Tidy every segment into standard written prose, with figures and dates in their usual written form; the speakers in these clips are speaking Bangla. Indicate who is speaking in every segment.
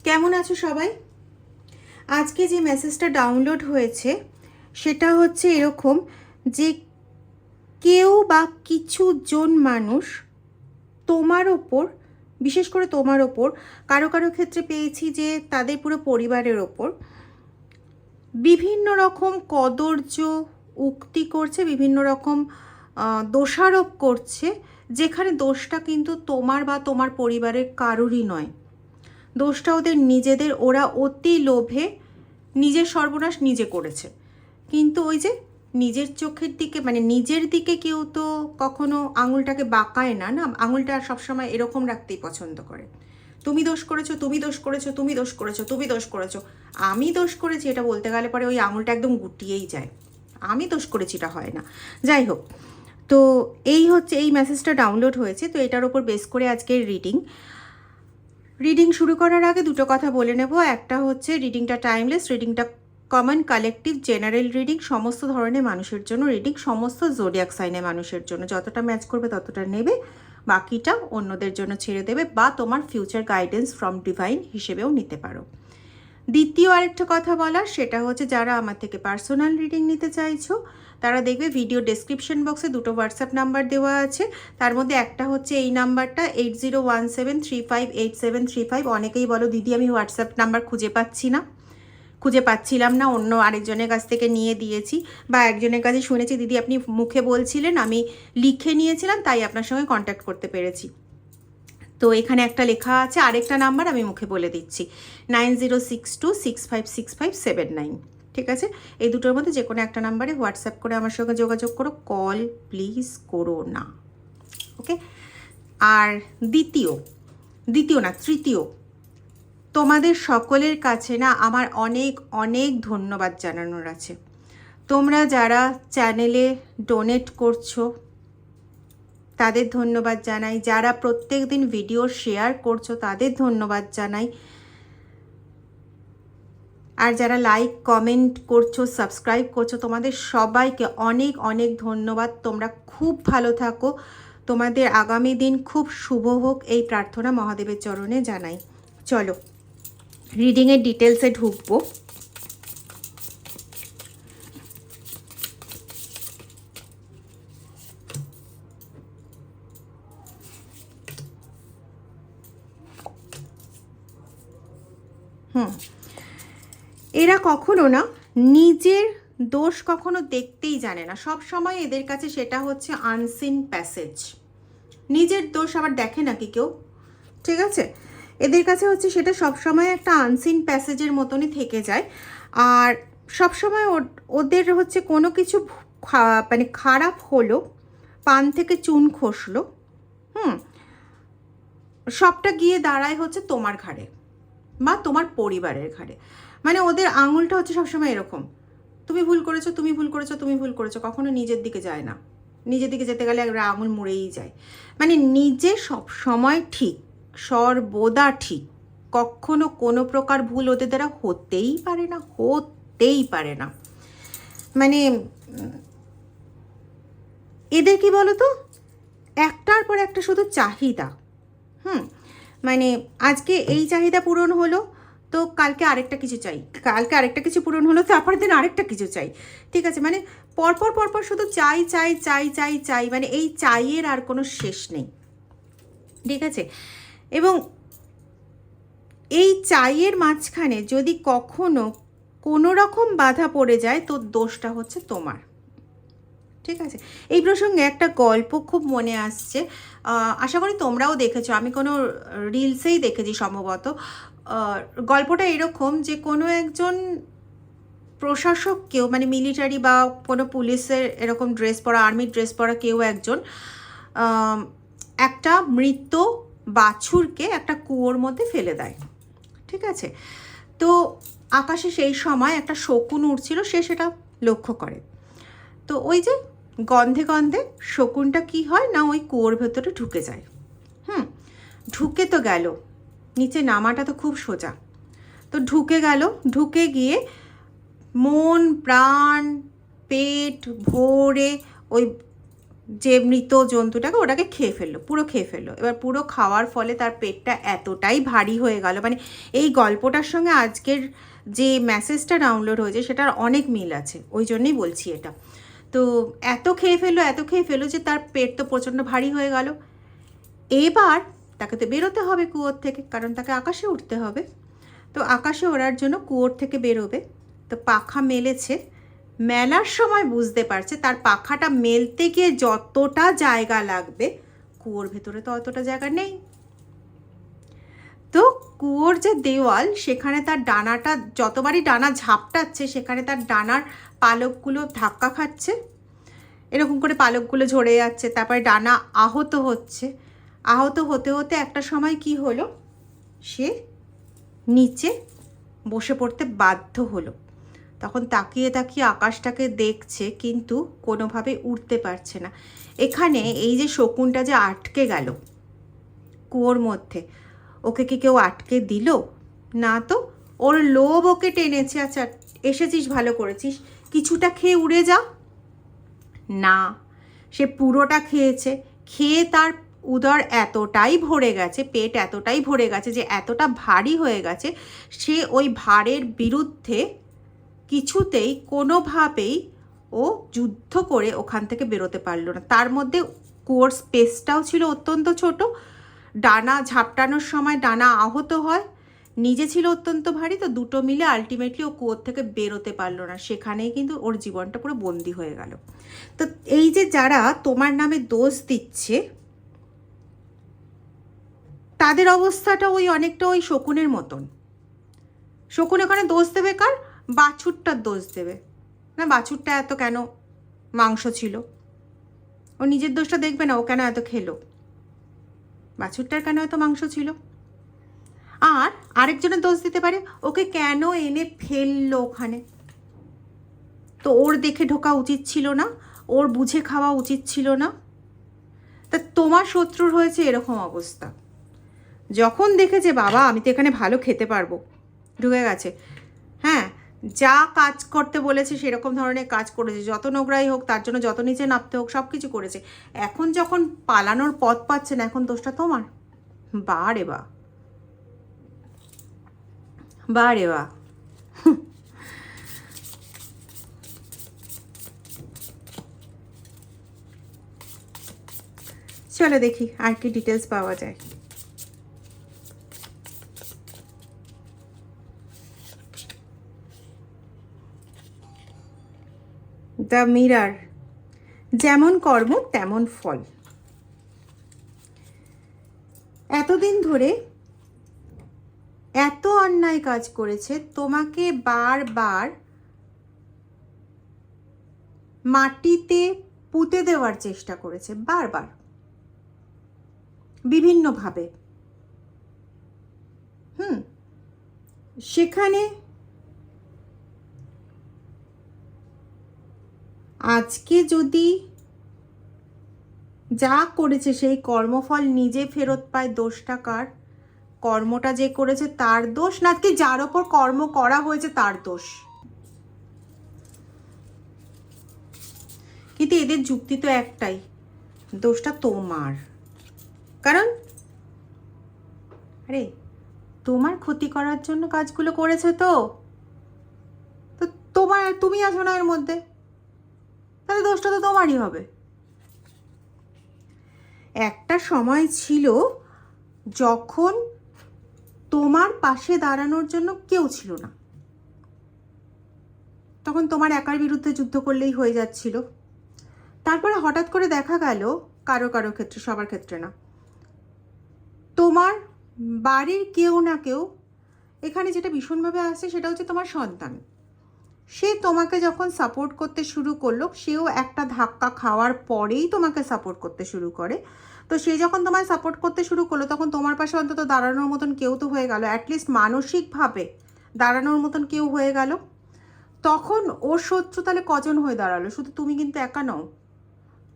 Speaker 1: কেমন আছো সবাই? আজকে যে মেসেজটা ডাউনলোড হয়েছে সেটা হচ্ছে এরকম যে কেউ বা কিছু জন মানুষ তোমার ওপর, বিশেষ করে তোমার ওপর, কারো কারো ক্ষেত্রে পেয়েছি যে তাদের পুরো পরিবারের ওপর বিভিন্ন রকম কদর্য উক্তি করছে, বিভিন্ন রকম দোষারোপ করছে, যেখানে দোষটা কিন্তু তোমার বা তোমার পরিবারের কারোরই নয়। দোষটা ওদের নিজেদের। ওরা অতি লোভে নিজের সর্বনাশ নিজে করেছে। কিন্তু ওই যে নিজের চোখের দিকে, মানে নিজের দিকে কেউ তো কখনো আঙুলটাকে বাঁকায় না, না, আঙুলটা সবসময় এরকম রাখতেই পছন্দ করে। তুমি দোষ করেছো, তুমি দোষ করেছো, তুমি দোষ করেছো, তুমি দোষ করেছো। আমি দোষ করেছি এটা বলতে গেলে পরে ওই আঙুলটা একদম গুটিয়েই যায়। আমি দোষ করেছি এটা হয় না। যাই হোক, তো এই হচ্ছে, এই মেসেজটা ডাউনলোড হয়েছে, তো এটার ওপর বেস করে আজকের রিডিং শুরু করার আগে দুটো কথা বলে নেব। একটা হচ্ছে রিডিংটা টাইমলেস, রিডিংটা কমন, কালেকটিভ, জেনারেল রিডিং, সমস্ত ধরনের মানুষের জন্য রিডিং, সমস্ত জোডিয়াক সাইনের মানুষের জন্য। যতটা ম্যাচ করবে ততটা নেবে, বাকিটা অন্যদের জন্য ছেড়ে দেবে, বা তোমার ফিউচার গাইডেন্স ফ্রম ডিভাইন হিসেবেও নিতে পারো। দ্বিতীয় আরেকটা কথা বলার, সেটা হচ্ছে যারা আমার থেকে পার্সোনাল রিডিং নিতে চাইছো তারা দেখবে ভিডিও ডেসক্রিপশন বক্সে দুটো হোয়াটসঅ্যাপ নাম্বার দেওয়া আছে। তার মধ্যে একটা হচ্ছে এই নাম্বারটা 8017358735। অনেকেই বলো দিদি আমি হোয়াটসঅ্যাপ নাম্বার খুঁজে পাচ্ছিলাম না, অন্য আরেকজনের কাছ থেকে নিয়ে দিয়েছি, বা একজনের কাছে শুনেছি দিদি আপনি মুখে বলছিলেন, আমি লিখে নিয়েছিলাম, তাই আপনার সঙ্গে কন্ট্যাক্ট করতে পেরেছি। তো এখানে একটা লেখা আছে, আরেকটা নাম্বার আমি মুখে বলে দিচ্ছি, 9062656579। ঠিক আছে, এই দুটোর মধ্যে যে কোনো একটা নাম্বারে হোয়াটসঅ্যাপ করে আমার সঙ্গে যোগাযোগ করো, কল প্লিজ করো না। ওকে। আর তৃতীয়, তোমাদের সকলের কাছে না আমার অনেক অনেক ধন্যবাদ জানানোর আছে। তোমরা যারা চ্যানেলে ডোনেট করছো তাদের ধন্যবাদ জানাই, যারা প্রত্যেক দিন ভিডিও শেয়ার করছো তাদের ধন্যবাদ জানাই, আর যারা লাইক কমেন্ট করছো, সাবস্ক্রাইব করছো, তোমাদের সবাইকে অনেক অনেক ধন্যবাদ। তোমরা খুব ভালো থাকো, তোমাদের আগামী দিন খুব শুভ হোক, এই প্রার্থনা মহাদেবের চরণে জানাই। চলো রিডিংয়ের ডিটেলসে ঢুকবো। এরা কখনো না নিজের দোষ কখনো দেখতেই জানে না, সব সময় এদের কাছে সেটা হচ্ছে আনসিন প্যাসেজ। নিজের দোষ আবার দেখে নাকি কেউ? ঠিক আছে, এদের কাছে হচ্ছে সেটা সবসময় একটা আনসিন প্যাসেজের মতনই থেকে যায়। আর সবসময় ওদের হচ্ছে কোনো কিছু মানে খারাপ হলো, পান থেকে চুন খসলো, সবটা গিয়ে দাঁড়ায় হচ্ছে তোমার ঘাড়ে বা তোমার পরিবারের ঘাড়ে। মানে ওদের আঙুলটা হচ্ছে সবসময় এরকম, তুমি ভুল করেছো, তুমি ভুল করেছো, তুমি ভুল করেছো, কখনো নিজের দিকে যায় না। নিজের দিকে যেতে গেলে একটা আঙুল মুড়েই যায়। মানে নিজে সব সময় ঠিক, সর্বদা ঠিক, কখনো কোনো প্রকার ভুল ওদের দ্বারা হতেই পারে না। মানে এদের কি বলো তো, একটার পর একটা শুধু চাহিদা। মানে আজকে এই চাহিদা পূরণ হলো তো কালকে আরেকটা কিছু চাই, কালকে আরেকটা কিছু পূরণ হলো তো তারপরের দিন আরেকটা কিছু চাই। ঠিক আছে, মানে পরপর শুধু চাই চাই চাই চাই চাই, মানে এই চাইয়ের আর কোনো শেষ নেই। ঠিক আছে, এবং এই চাইয়ের মাঝখানে যদি কখনো কোনো রকম বাধা পড়ে যায় তো দোষটা হচ্ছে তোমার। ঠিক আছে, এই প্রসঙ্গে একটা গল্প খুব মনে আসছে, আশা করি তোমরাও দেখেছো, আমি কোনো রিলসেই দেখেছি সম্ভবত। গল্পটা এরকম যে কোনো একজন প্রশাসক কেউ, মানে মিলিটারি বা কোনো পুলিশের এরকম ড্রেস পরা, আর্মির ড্রেস পরা কেউ একজন একটা মৃত বাছুরকে একটা কুয়োর মধ্যে ফেলে দেয়। ঠিক আছে, তো আকাশে সেই সময় একটা শকুন উড়ছিল, সে সেটা লক্ষ্য করে। তো ওই যে গন্ধে গন্ধে শকুনটা কি হয় না, ওই কুয়োর ভেতরে ঢুকে যায়। ঢুকে তো গেল, নিচে নামাটা তো খুব সোজা। তো ঢুকে গিয়ে মন প্রাণ পেট ভরে ওই যে মৃত জন্তুটাকে ওটাকে খেয়ে ফেললো, পুরো খেয়ে ফেললো। এবার পুরো খাওয়ার ফলে তার পেটটা এতটাই ভারী হয়ে গেল, মানে এই গল্পটার সঙ্গে আজকের যে মেসেজটা ডাউনলোড হয়েছে সেটার অনেক মিল আছে, ওই জন্যই বলছি এটা। তো এত খেয়ে ফেললো যে তার পেট তো প্রচণ্ড ভারী হয়ে গেল। এবার তাকে তো বেরোতে হবে কুয়োর থেকে, কারণ তাকে আকাশে উঠতে হবে। তো আকাশে ওড়ার জন্য কুয়োর থেকে বেরোবে, তো পাখা মেলেছে। মেলার সময় বুঝতে পারছে তার পাখাটা মেলতে গিয়ে যতটা জায়গা লাগবে কুয়োর ভেতরে তো অতটা জায়গা নেই। তো কুয়োর যে দেওয়াল, সেখানে তার ডানাটা যতবারই ডানা ঝাপটাচ্ছে সেখানে তার ডানার পালকগুলো ধাক্কা খাচ্ছে, এরকম করে পালকগুলো ঝরে যাচ্ছে, তারপরে ডানা আহত হচ্ছে। আহত হতে হতে একটা সময় কি হলো, সে নিচে বসে পড়তে বাধ্য হলো। তখন তাকিয়ে তাকিয়ে আকাশটাকে দেখছে, কিন্তু কোনোভাবে উঠতে পারছে না। এখানে এই যে শকুনটা যে আটকে গেল কুয়োর মধ্যে, ওকে কি কেউ আটকে দিল? না তো, ওর লোভ ওকে টেনেছে। আচ্ছা এসেছিস, ভালো করেছিস, কিছুটা খেয়ে উড়ে যা। না, সে পুরোটা খেয়েছে। খেয়ে তার উদর এতটাই ভরে গেছে, পেট এতটাই ভরে গেছে যে এতটা ভারী হয়ে গেছে, সে ওই ভারের বিরুদ্ধে কিছুতেই কোনোভাবেই ও যুদ্ধ করে ওখান থেকে বেরোতে পারলো না। তার মধ্যে কুয়োর স্পেসটাও ছিল অত্যন্ত ছোট, ডানা ঝাপটানোর সময় ডানা আহত হয়, নিজে ছিল অত্যন্ত ভারী, তো দুটো মিলে আলটিমেটলি ও কুয়োর থেকে বেরোতে পারলো না। সেখানেই কিন্তু ওর জীবনটা পুরো বন্দি হয়ে গেল। তো এই যে যারা তোমার নামে দোষ দিচ্ছে, তাদের অবস্থাটা ওই অনেকটা ওই শকুনের মতন। শকুন ওখানে দোষ দেবে কার? বাছুরটার দোষ দেবে, না বাছুরটা এত কেন মাংস ছিল, ও নিজের দোষটা দেখবে না, ও কেন এত খেলো, বাছুরটার কেন এত মাংস ছিল। আর আরেকজনের দোষ দিতে পারে, ওকে কেন এনে ফেললো ওখানে, তো ওর দেখে ঢোকা উচিত ছিল না, ওর বুঝে খাওয়া উচিত ছিল না। তা তোমার শত্রুর হয়েছে এরকম অবস্থা, যখন দেখেছে বাবা আমি তো এখানে ভালো খেতে পারবো, ঢুকে গেছে। হ্যাঁ, যা কাজ করতে বলেছে সেরকম ধরনের কাজ করেছে, যত নোংরাই হোক, তার জন্য যত নিচে নামতে হোক, সব কিছু করেছে। এখন যখন পালানোর পথ পাচ্ছে না, এখন দোষটা তোমার। বা রে বা, বা রে বা। চলো দেখি আর কি ডিটেলস পাওয়া যায়। দ্য মিরর, যেমন কর্ম তেমন ফল। এতদিন ধরে এত অন্যায় কাজ করেছে, তোমাকে বারবার মাটিতে পুঁতে দেওয়ার চেষ্টা করেছে, বারবার বিভিন্নভাবে। সেখানে আজকে যদি যা করেছে সেই কর্মফল নিজে ফেরত পায়, দোষটা কার? কর্মটা যে করেছে তার দোষ, নাকি যার ওপর কর্ম করা হয়েছে তার দোষ? কিন্তু এদের যুক্তি তো একটাই, দোষটা তোমার। কারণ আরে তোমার ক্ষতি করার জন্য কাজগুলো করেছে, তো তুমি আছো না এর মধ্যে, তাহলে দোষটা তো তোমারই হবে। একটা সময় ছিল যখন তোমার পাশে দাঁড়ানোর জন্য কেউ ছিল না, তখন তোমার একার বিরুদ্ধে যুদ্ধ করলেই হয়ে যাচ্ছিল। তারপরে হঠাৎ করে দেখা গেল, কারো কারো ক্ষেত্রে, সবার ক্ষেত্রে না, তোমার বাড়ির কেউ না কেউ, এখানে যেটা ভীষণভাবে আসছে সেটা হচ্ছে তোমার সন্তান, সে তোমাকে যখন সাপোর্ট করতে শুরু করলো, সেও একটা ধাক্কা খাওয়ার পরেই তোমাকে সাপোর্ট করতে শুরু করে। তো সে যখন তোমায় সাপোর্ট করতে শুরু করলো, তখন তোমার পাশে অন্তত দাঁড়ানোর মতন কেউ তো হয়ে গেল, অ্যাটলিস্ট মানসিকভাবে দাঁড়ানোর মতন কেউ হয়ে গেল। তখন ওর শত্রু তাহলে কজন হয়ে দাঁড়ালো? শুধু তুমি কিন্তু একা নও,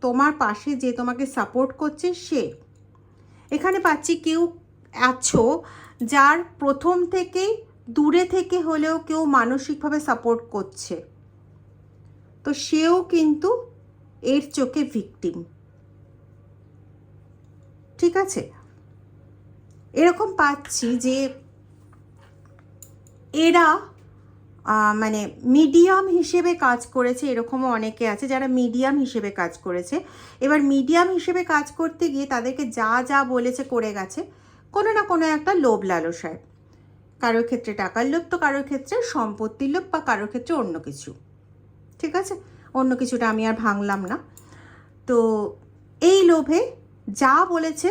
Speaker 1: তোমার পাশে যে তোমাকে সাপোর্ট করছে সে। এখানে পাচ্ছি কেউ আছো যার প্রথম থেকেই দূরে থেকে হলেও কেউ মানসিকভাবে সাপোর্ট করছে, তো সেও কিন্তু এর চোখে ভিকটিম। ঠিক আছে, এরকম পাচ্ছি যে এরা মানে মিডিয়াম হিসেবে কাজ করেছে, এরকমও অনেকে আছে যারা মিডিয়াম হিসেবে কাজ করেছে। এবার মিডিয়াম হিসেবে কাজ করতে গিয়ে তাদেরকে যা যা বলেছে করে গেছে কোনো না কোনো একটা লোভ লালসায়, কারোর ক্ষেত্রে টাকার লোভ, তো কারোর ক্ষেত্রে সম্পত্তির লোভ, বা কারোর ক্ষেত্রে অন্য কিছু। ঠিক আছে, অন্য কিছুটা আমি আর ভাঙলাম না। তো এই লোভে যা বলেছে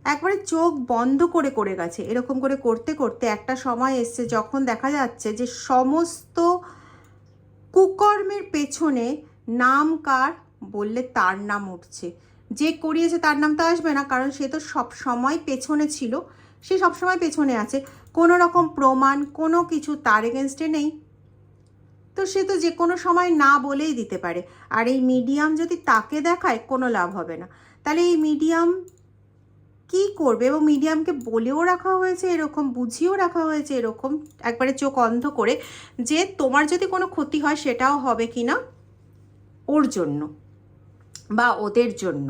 Speaker 1: একবারে চোখ বন্ধ করে করে গেছে। এরকম করে করতে করতে একটা সময় এসছে যখন দেখা যাচ্ছে যে সমস্ত কুকর্মের পেছনে নাম কার বললে তার নাম উঠছে। যে করিয়েছে তার নাম তো আসবে না, কারণ সে তো সব সময় পেছনে ছিল, সে সবসময় পেছনে আছে, কোনো রকম প্রমাণ কোনো কিছু তার এগেনস্টে নেই, তো সে তো যে কোনো সময় না বলেই দিতে পারে। আর এই মিডিয়াম যদি তাকে দেখায় কোনো লাভ হবে না। তাহলে এই মিডিয়াম কি করবে? এবং মিডিয়ামকে বলেও রাখা হয়েছে এরকম, বুঝিয়েও রাখা হয়েছে এরকম, একবারে চোখ অন্ধ করে, যে তোমার যদি কোনো ক্ষতি হয় সেটাও হবে কি না ওর জন্য বা ওদের জন্য।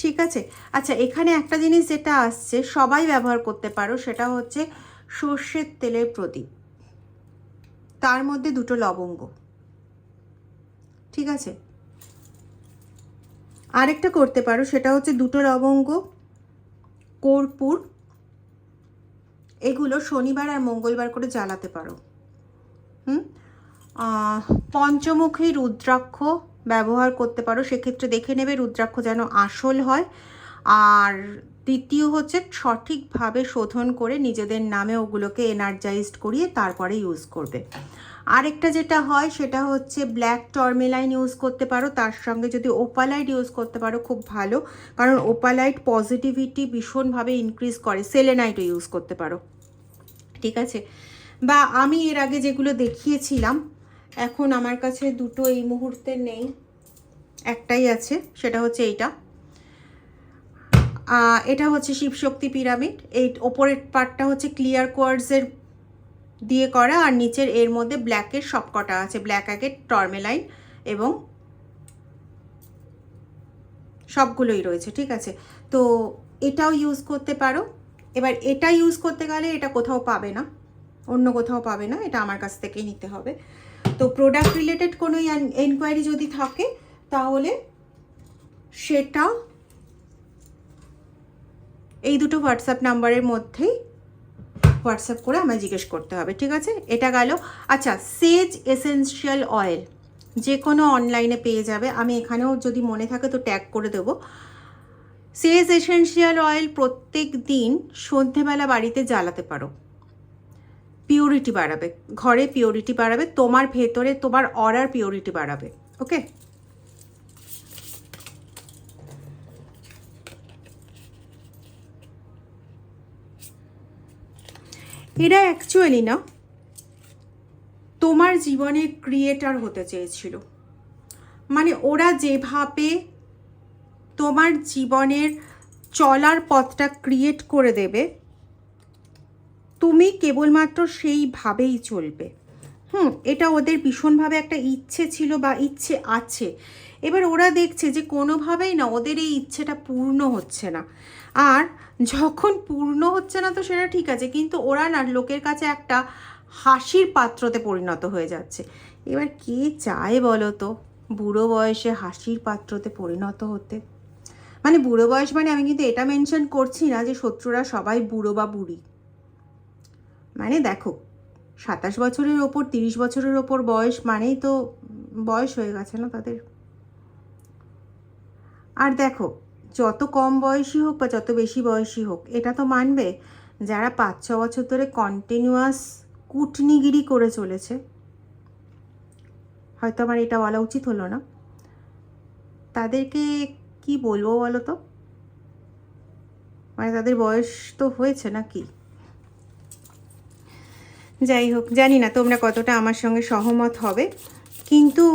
Speaker 1: ঠিক আছে, আচ্ছা এখানে একটা জিনিস যেটা আসছে সবাই ব্যবহার করতে পারো, সেটা হচ্ছে সর্ষের তেলের প্রদীপ, তার মধ্যে 2টো লবঙ্গ। ঠিক আছে, আরেকটা করতে পারো, সেটা হচ্ছে 2টো লবঙ্গ, কর্পূর, এগুলো শনিবার আর মঙ্গলবার করে জ্বালাতে পারো। পঞ্চমুখী রুদ্রাক্ষ ব্যবহার করতে পারো, সেক্ষেত্রে দেখে নেবে রুদ্রাক্ষ যেন আসল হয়। আর দ্বিতীয় হচ্ছে সঠিকভাবে শোধন করে নিজেদের নামে ওগুলোকে এনার্জাইজড করিয়ে তারপরে ইউজ করবে। আরেকটা যেটা হয় সেটা হচ্ছে ব্ল্যাক টর্মেলাইন ইউজ করতে পারো, তার সঙ্গে যদি ওপালাইট ইউজ করতে পারো খুব ভালো, কারণ ওপালাইট পজিটিভিটি ভীষণভাবে ইনক্রিজ করে। সেলেনাইটও ইউজ করতে পারো। ঠিক আছে, বা আমি এর আগে যেগুলো দেখিয়েছিলাম, এখন আমার কাছে 2টো এই মুহূর্তে নেই, একটাই আছে, সেটা হচ্ছে এইটা। এটা হচ্ছে শিবশক্তি পিরামিড, এই ওপরের পার্টটা হচ্ছে ক্লিয়ার কোয়ার্টজের দিয়ে করা, আর নিচের এর মধ্যে ব্ল্যাকের সবকটা আছে, ব্ল্যাক অ্যাগেট, টর্মেলাইন এবং সবগুলোই রয়েছে। ঠিক আছে, তো এটাও ইউজ করতে পারো। এবার এটা ইউজ করতে গেলে এটা কোথাও পাবে না, অন্য কোথাও পাবে না, এটা আমার কাছ থেকেই নিতে হবে। তো প্রোডাক্ট রিলেটেড কোনো এনকোয়ারি যদি থাকে তাহলে সেটা এই 2টো হোয়াটসঅ্যাপ নাম্বারের মধ্যেই হোয়াটসঅ্যাপ করে আমায় জিজ্ঞেস করতে হবে। ঠিক আছে, এটা গেল। আচ্ছা, সেজ এসেনশিয়াল অয়েল যে কোনো অনলাইনে পেয়ে যাবে, আমি এখানেও যদি মনে থাকে তো ট্যাগ করে দেবো। সেজ এসেনশিয়াল অয়েল প্রত্যেক দিন সন্ধেবেলা বাড়িতে জ্বালাতে পারো, পিওরিটি বাড়াবে, ঘরে পিওরিটি বাড়াবে, তোমার ভেতরে তোমার অরার পিওরিটি বাড়াবে। ওকে, এরা অ্যাকচুয়ালি না তোমার জীবনের ক্রিয়েটার হতে চেয়েছিল, মানে ওরা যেভাবে তোমার জীবনের চলার পথটা ক্রিয়েট করে দেবে তুমি কেবলমাত্র সেইভাবেই চলবে। এটা ওদের ভীষণভাবে একটা ইচ্ছে ছিল বা ইচ্ছে আছে। এবার ওরা দেখছে যে কোনোভাবেই না ওদের এই ইচ্ছেটা পূর্ণ হচ্ছে না, আর যখন পূর্ণ হচ্ছে না তো সেটা ঠিক আছে, কিন্তু ওরা না লোকের কাছে একটা হাসির পাত্রতে পরিণত হয়ে যাচ্ছে। এবার কে চায় বলো তো বুড়ো বয়সে হাসির পাত্রতে পরিণত হতে? মানে বুড়ো বয়স মানে আমি কিন্তু এটা মেনশন করছি না যে শত্রুরা সবাই বুড়ো বা বুড়ি, মানে দেখো 27 বছরের ওপর 30 বছরের ওপর বয়স মানেই তো বয়স হয়ে গেছে না তাদের। আর দেখো যত কম বয়সী হোক বা যত বেশি বয়সী হোক, এটা তো মানবে যারা 5-6 বছর ধরে কন্টিনিউয়াস কুটনিগিরি করে চলেছে, হয়তো আমার এটা বলা উচিত হলো না, তাদেরকে কি বলবো বলো তো, মানে তাদের বয়স তো হয়েছে নাকি। যাই হোক, জানি না তোমরা কতটা আমার সঙ্গে সহমত হবে, কিন্তু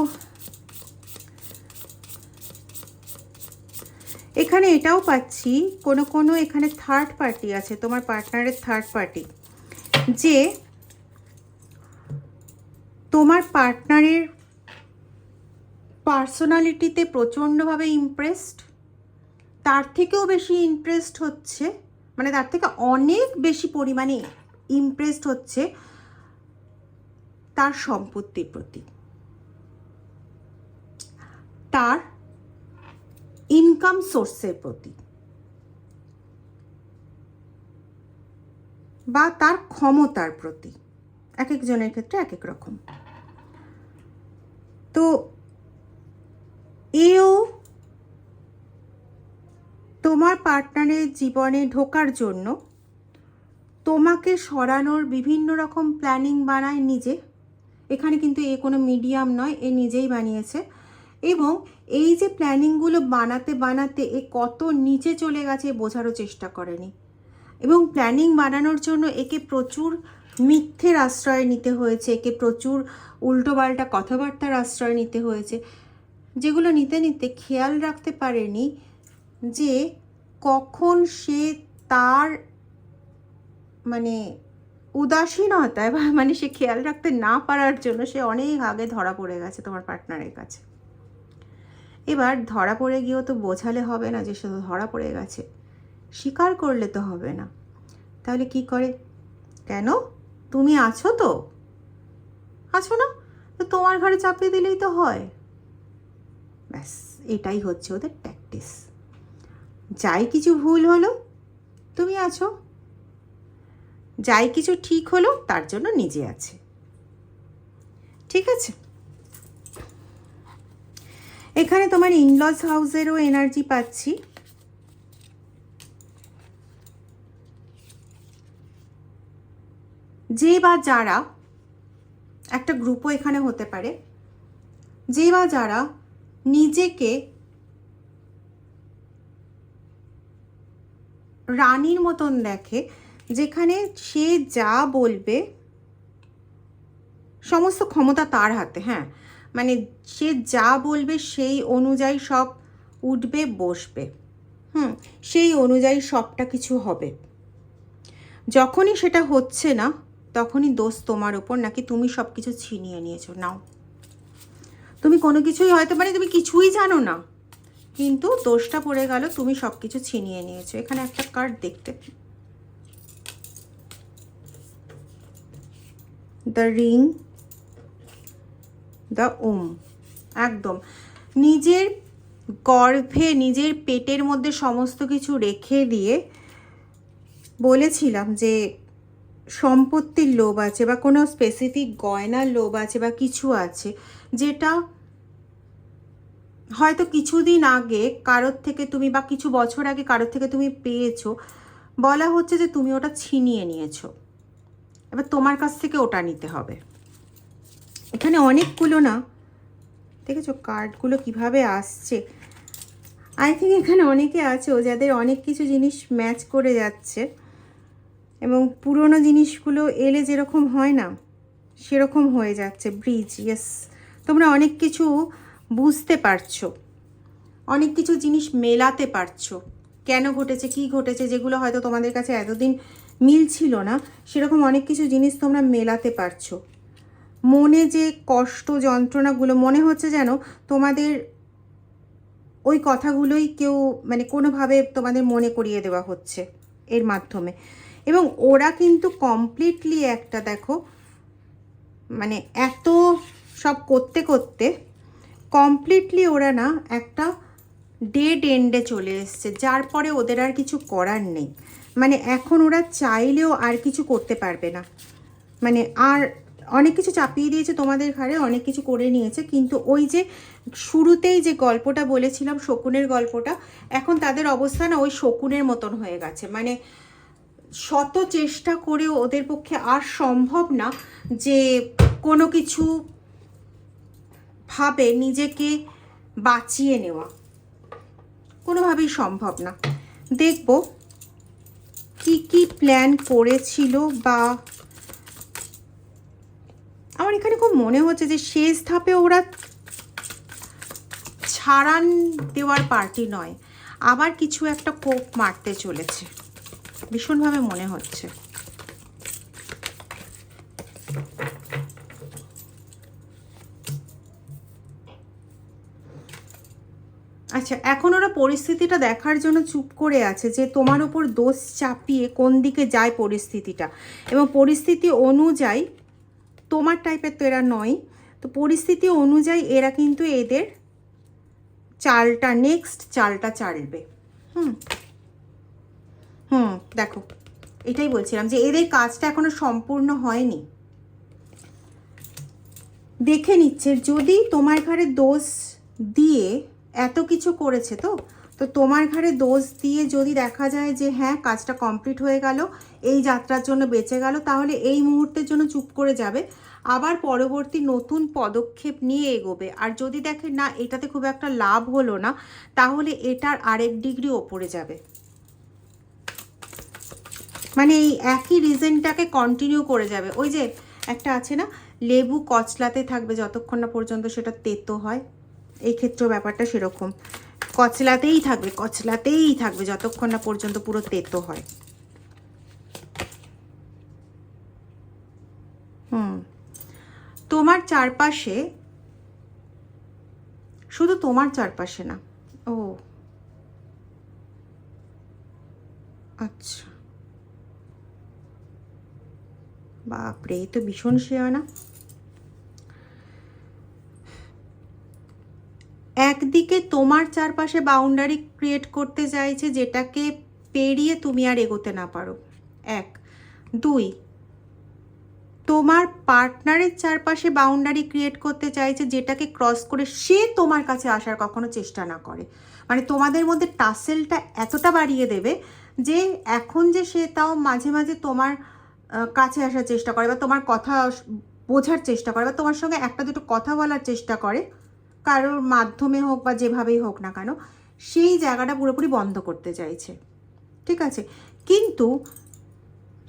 Speaker 1: এখানে এটাও পাচ্ছি কোনো এখানে থার্ড পার্টি আছে, তোমার পার্টনারের থার্ড পার্টি, যে তোমার পার্টনারের পার্সোনালিটিতে প্রচণ্ডভাবে ইমপ্রেসড, তার থেকেও বেশি ইমপ্রেসড হচ্ছে, মানে তার থেকে অনেক বেশি পরিমাণে ইমপ্রেসড হচ্ছে তার সম্পত্তির প্রতি, তার ইনকাম সোর্সের প্রতি, বা তার ক্ষমতার প্রতি। এক একজনের ক্ষেত্রে এক এক রকম। তো এও তোমার পার্টনারের জীবনে ঢোকার জন্য তোমাকে সরানোর বিভিন্ন রকম প্ল্যানিং বানায় নিজে। এখানে কিন্তু এ কোনো মিডিয়াম নয়, এ নিজেই বানিয়েছে। এবং এই যে প্ল্যানিংগুলো বানাতে বানাতে এ কত নিচে চলে গেছে বোঝারও চেষ্টা করেনি। এবং প্ল্যানিং বানানোর জন্য একে প্রচুর মিথ্যের আশ্রয় নিতে হয়েছে, একে প্রচুর উল্টোপাল্টা কথাবার্তার আশ্রয় নিতে হয়েছে, যেগুলো নিতে নিতে খেয়াল রাখতে পারেনি যে কখন সে তার মানে উদাসীনতায় বা মানে সে খেয়াল রাখতে না পারার জন্য সে অনেক আগে ধরা পড়ে গেছে তোমার পার্টনারের কাছে। এবার ধরা পড়ে গিয়েও তো বোঝালে হবে না যে সে ধরা পড়ে গেছে, স্বীকার করলে তো হবে না। তাহলে কি করে, কেন তুমি আছো তো, আছো না, তো তোমার ঘরে চাপিয়ে দিলেই তো হয়। ব্যাস এটাই হচ্ছে ওদের ট্যাকটিস। যাই কিছু ভুল হলো তুমি আছো, যাই কিছু ঠিক হলো তার জন্য নিজে আছে। ঠিক আছে, এখানে তোমার ইনলস হাউসেরও এনার্জি পাচ্ছি। যে বা যারা, একটা গ্রুপও এখানে হতে পারে, যে বা যারা নিজেকে রানীর মতন দেখে, যেখানে সে যা বলবে সমস্ত ক্ষমতা তার হাতে। হ্যাঁ, মানে সে যা বলবে সেই অনুযায়ী সব উঠবে বসবে, সেই অনুযায়ী সবটা কিছু হবে। যখনই সেটা হচ্ছে না তখনই দোষ তোমার ওপর, নাকি তুমি সব কিছু ছিনিয়ে নিয়েছো। নাও, তুমি কোনো কিছুই হয়তো মানে তুমি কিছুই জানো না, কিন্তু দোষটা পড়ে গেল তুমি সব কিছু ছিনিয়ে নিয়েছো। এখানে একটা কার্ড দেখতে, দ্য রিং, দ্য ওম। একদম নিজের গর্ভে নিজের পেটের মধ্যে সমস্ত কিছু রেখে দিয়ে বলেছিলাম যে সম্পত্তির লোভ আছে বা কোনো স্পেসিফিক গয়নার লোভ আছে বা কিছু আছে, যেটা হয়তো কিছুদিন আগে কারোর থেকে তুমি বা কিছু বছর আগে কারোর থেকে তুমি পেয়েছো। বলা হচ্ছে যে তুমি ওটা ছিনিয়ে নিয়েছো, এবার তোমার কাছ থেকে ওটা নিতে হবে। এখানে অনেকগুলো না, দেখেছো কার্ডগুলো কিভাবে আসছে। আই থিঙ্ক এখানে অনেকে আছো যাদের অনেক কিছু জিনিস ম্যাচ করে যাচ্ছে, এবং পুরনো জিনিসগুলো এলে যেরকম হয় না সেরকম হয়ে যাচ্ছে। ব্রিজ, ইয়েস, তোমরা অনেক কিছু বুঝতে পারছো, অনেক কিছু জিনিস মেলাতে পারছো, কেন ঘটেছে কি ঘটেছে, যেগুলো হয়তো তোমাদের কাছে এতদিন মিল ছিল না, সেরকম অনেক কিছু জিনিস তোমরা মেলাতে পারছো। মনে যে কষ্ট যন্ত্রণাগুলো মনে হচ্ছে যেন তোমাদের ওই কথাগুলোই কেউ মানে কোনোভাবে তোমাদের মনে করিয়ে দেওয়া হচ্ছে এর মাধ্যমে। এবং ওরা কিন্তু কমপ্লিটলি একটা দেখো মানে এত সব করতে করতে কমপ্লিটলি ওরা না একটা ডেড এন্ডে চলে এসছে, যার পরে ওদের আর কিছু করার নেই। মানে এখন ওরা চাইলেও আর কিছু করতে পারবে না, মানে আর অনেক কিছু চাপিয়ে দিয়েছে তোমাদের ঘাড়ে, অনেক কিছু করে নিয়েছে। কিন্তু ওই যে শুরুতেই যে গল্পটা বলেছিলাম শকুনের গল্পটা, এখন তাদের অবস্থা না ওই শকুনের মতন হয়ে গেছে। মানে শত চেষ্টা করেও ওদের পক্ষে আর সম্ভব না যে কোনো কিছু ভাবে নিজেকে বাঁচিয়ে নেওয়া, কোনোভাবেই সম্ভব না। দেখব কি কি প্ল্যান করেছিল, বা আমার এখানে খুব মনে হচ্ছে যে শেষ ধাপে ওরা ছাড়ান দেওয়ার পার্টি নয়, আবার কিছু একটা কোপ মারতে চলেছে ভীষণভাবে মনে হচ্ছে। আচ্ছা, এখন ওরা পরিস্থিতিটা দেখার জন্য চুপ করে আছে, যে তোমার ওপর দোষ চাপিয়ে কোন দিকে যায় পরিস্থিতিটা, এবং পরিস্থিতি অনুযায়ী, তোমার টাইপের তো এরা নয়, তো পরিস্থিতি অনুযায়ী এরা কিন্তু এদের চালটা, নেক্সট চালটা চালবে। হুম হুম দেখো, এটাই বলছিলাম যে এদের কাজটা এখনো সম্পূর্ণ হয়নি, দেখে নিচ্ছে। যদি তোমার ঘরে দোষ দিয়ে এত কিছু করেছে, তো তোমার ঘরে দোষ দিয়ে যদি দেখা যায় যে হ্যাঁ কাজটা কমপ্লিট হয়ে গেল, এই যাত্রার জন্য বেঁচে গেল, তাহলে এই মুহূর্তের জন্য চুপ করে যাবে, আবার পরবর্তী নতুন পদক্ষেপ নিয়ে এগোবে। আর যদি দেখে না এটাতে খুব একটা লাভ হলো না, তাহলে এটার আরেক ডিগ্রি ওপরে যাবে। মানে এই একই রিজনটাকে কন্টিনিউ করে যাবে। ওই যে একটা আছে না, লেবু কচলাতে থাকবে যতক্ষণ না পর্যন্ত সেটা তেতো হয়, এই ক্ষেত্রেও ব্যাপারটা সেরকম, কচলাতেই থাকবে যতক্ষণ না পর্যন্ত পুরো তেতো হয়। তোমার চারপাশে, শুধু তোমার চারপাশে না, ও আচ্ছা, বাপরে এই তো ভীষণ শেয়ানা। একদিকে তোমার চারপাশে বাউন্ডারি ক্রিয়েট করতে চাইছে, যেটাকে পেরিয়ে তুমি আর এগোতে না পারো, এক। দুই, তোমার পার্টনারের চারপাশে বাউন্ডারি ক্রিয়েট করতে চাইছে, যেটাকে ক্রস করে সে তোমার কাছে আসার কখনো চেষ্টা না করে। মানে তোমাদের মধ্যে টাসেলটা এতটা বাড়িয়ে দেবে যে এখন যে সে তাও মাঝে মাঝে তোমার কাছে আসার চেষ্টা করে, বা তোমার কথা বোঝার চেষ্টা করে, বা তোমার সঙ্গে একটা দুটো কথা বলার চেষ্টা করে, কারোর মাধ্যমে হোক বা যেভাবেই হোক না কেন, সেই জায়গাটা পুরোপুরি বন্ধ করতে চাইছে, ঠিক আছে। কিন্তু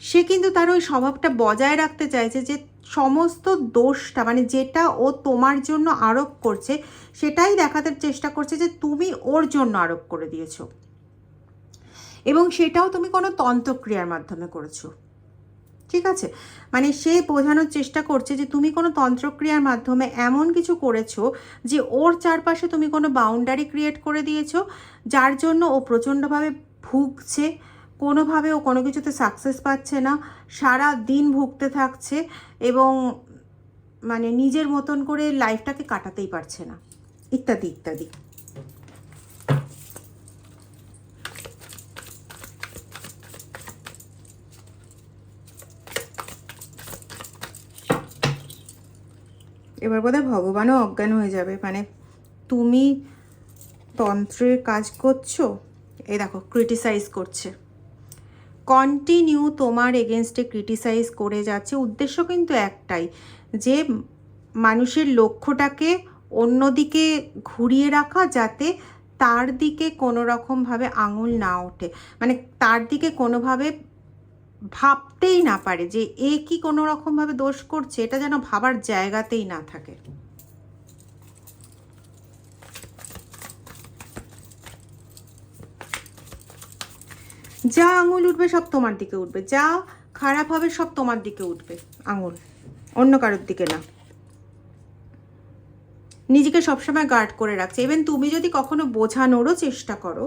Speaker 1: সে কিন্তু তার ওই স্বভাবটা বজায় রাখতে চাইছে, যে সমস্ত দোষটা, মানে যেটা ও তোমার জন্য আরোপ করছে, সেটাই দেখাতে চেষ্টা করছে যে তুমি ওর জন্য আরোপ করে দিয়েছো, এবং সেটাও তুমি কোনো তন্ত্রক্রিয়ার মাধ্যমে করেছো, ঠিক আছে। মানে সে বোঝানোর চেষ্টা করছে যে তুমি কোনো তন্ত্রক্রিয়ার মাধ্যমে এমন কিছু করেছো যে ওর চারপাশে তুমি কোনো বাউন্ডারি ক্রিয়েট করে দিয়েছো, যার জন্য ও প্রচণ্ডভাবে ভুগছে, কোনোভাবে ও কোনো কিছুতে সাকসেস পাচ্ছে না, সারা দিন ভুগতে থাকছে, এবং মানে নিজের মতন করে লাইফটাকে কাটাতেই পারছে না, ইত্যাদি ইত্যাদি। এবার বোধহয় ভগবানও অজ্ঞান হয়ে যাবে। মানে তুমি তন্ত্রের কাজ করছো, এই দেখো ক্রিটিসাইজ করছে, কন্টিনিউ তোমার এগেনস্টে ক্রিটিসাইজ করে যাচ্ছে। উদ্দেশ্য কিন্তু একটাই, যে মানুষের লক্ষ্যটাকে অন্যদিকে ঘুরিয়ে রাখা, যাতে তার দিকে কোনো রকমভাবে আঙুল না ওঠে, মানে তার দিকে কোনোভাবে ভাবতেই না পারে যে এ কি কোনো রকমভাবে দোষ করছে, এটা যেন ভাবার জায়গাতেই না থাকে। যা আঙুল উঠবে সব তোমার দিকে উঠবে, যা খারাপ হবে সব তোমার দিকে উঠবে আঙুল, অন্য কারোর দিকে না। নিজেকে সবসময় গার্ড করে রাখছে। ইভেন তুমি যদি কখনো বোঝানোরও চেষ্টা করো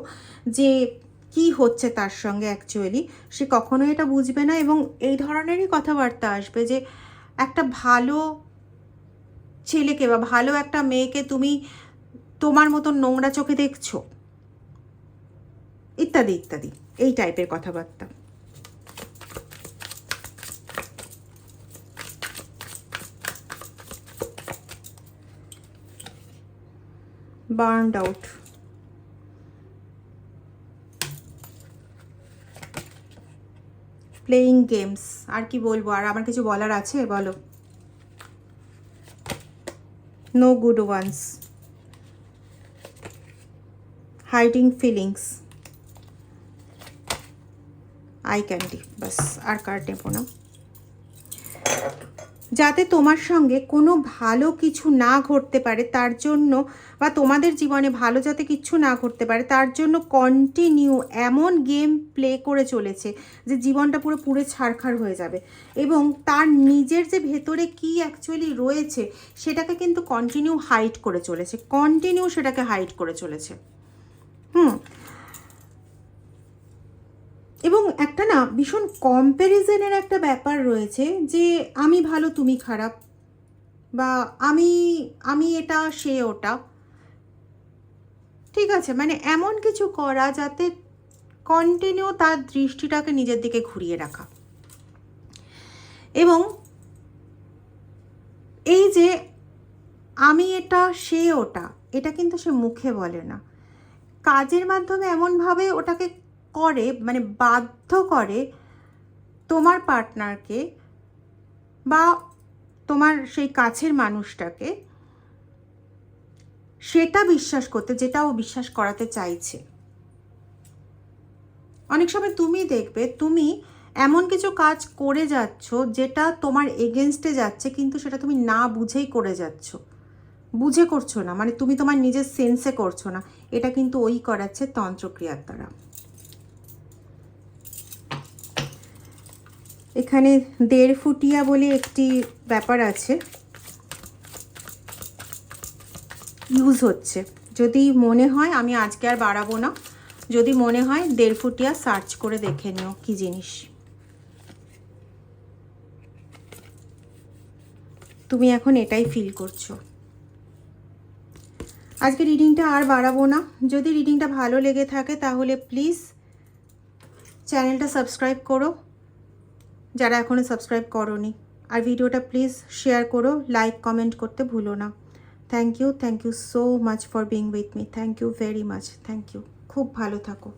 Speaker 1: যে কি হচ্ছে তার সঙ্গে, অ্যাকচুয়ালি সে কখনোই এটা বুঝবে না, এবং এই ধরনেরই কথাবার্তা আসবে যে একটা ভালো ছেলেকে বা ভালো একটা মেয়েকে তুমি তোমার মতন নোংরা চোখে দেখছো, ইত্যাদি ইত্যাদি, এই টাইপের কথাবার্তা। বার্নড আউট, প্লেয়িং গেমস, আর কি বলবো, আর আমার কিছু বলার আছে? বলো। No good ones, hiding feelings, eye candy, bus আর কার্ড নেবো না। যাতে তোমার সঙ্গে কোনো ভালো কিছু না ঘটতে পারে তার জন্য, বা তোমাদের জীবনে ভালো যাতে কিছু না ঘটতে পারে তার জন্য কন্টিনিউ এমন গেম প্লে করে চলেছে যে জীবনটা পুরো পুড়ে ছারখার হয়ে যাবে, এবং তার নিজের যে ভেতরে কি অ্যাকচুয়ালি রয়েছে সেটাকে কিন্তু কন্টিনিউ হাইড করে চলেছে, কন্টিনিউ সেটাকে হাইড করে চলেছে। এবং একটা না ভীষণ কম্প্যারিজনের একটা ব্যাপার রয়েছে, যে আমি ভালো তুমি খারাপ, বা আমি আমি এটা সে ওটা। ঠিক আছে, মানে এমন কিছু করা যাতে কন্টিনিউ তার দৃষ্টিটাকে নিজের দিকে ঘুরিয়ে রাখা। এবং এই যে আমি এটা সে ওটা, এটা কিন্তু সে মুখে বলে না, কাজের মাধ্যমে এমনভাবে ওটাকে করে, মানে বাধ্য করে তোমার পার্টনারকে বা তোমার সেই কাছের মানুষটাকে সেটা বিশ্বাস করতে, যেটা ও বিশ্বাস করাতে চাইছে। অনেক সময় তুমি দেখবে তুমি এমন কিছু কাজ করে যাচ্ছ যেটা তোমার এগেনস্টে যাচ্ছে, কিন্তু সেটা তুমি না বুঝেই করে যাচ্ছ, বুঝে করছো না, মানে তুমি তোমার নিজের সেন্সে করছো না। এটা কিন্তু ওই করাচ্ছে তন্ত্রক্রিয়ার দ্বারা। এখানে 1.5 ফুটিয়া বলে একটি ব্যাপার আছে, ইউজ হচ্ছে। যদি মনে হয়, আমি আজকে আর বাড়াবো না, যদি মনে হয় 1.5 ফুটিয়া সার্চ করে দেখে নিও কি জিনিস। তুমি এখন এটাই ফিল করছো। আজকে রিডিংটা আর বাড়াবো না। যদি রিডিংটা ভালো লেগে থাকে তাহলে প্লিজ চ্যানেলটা সাবস্ক্রাইব করো যারা এখনও সাবস্ক্রাইব করোনি, আর ভিডিওটা প্লিজ শেয়ার করো, লাইক কমেন্ট করতে ভুলো না। Thank you so much for being with me. Thank you very much. Thank you. খুব ভালো থাকো।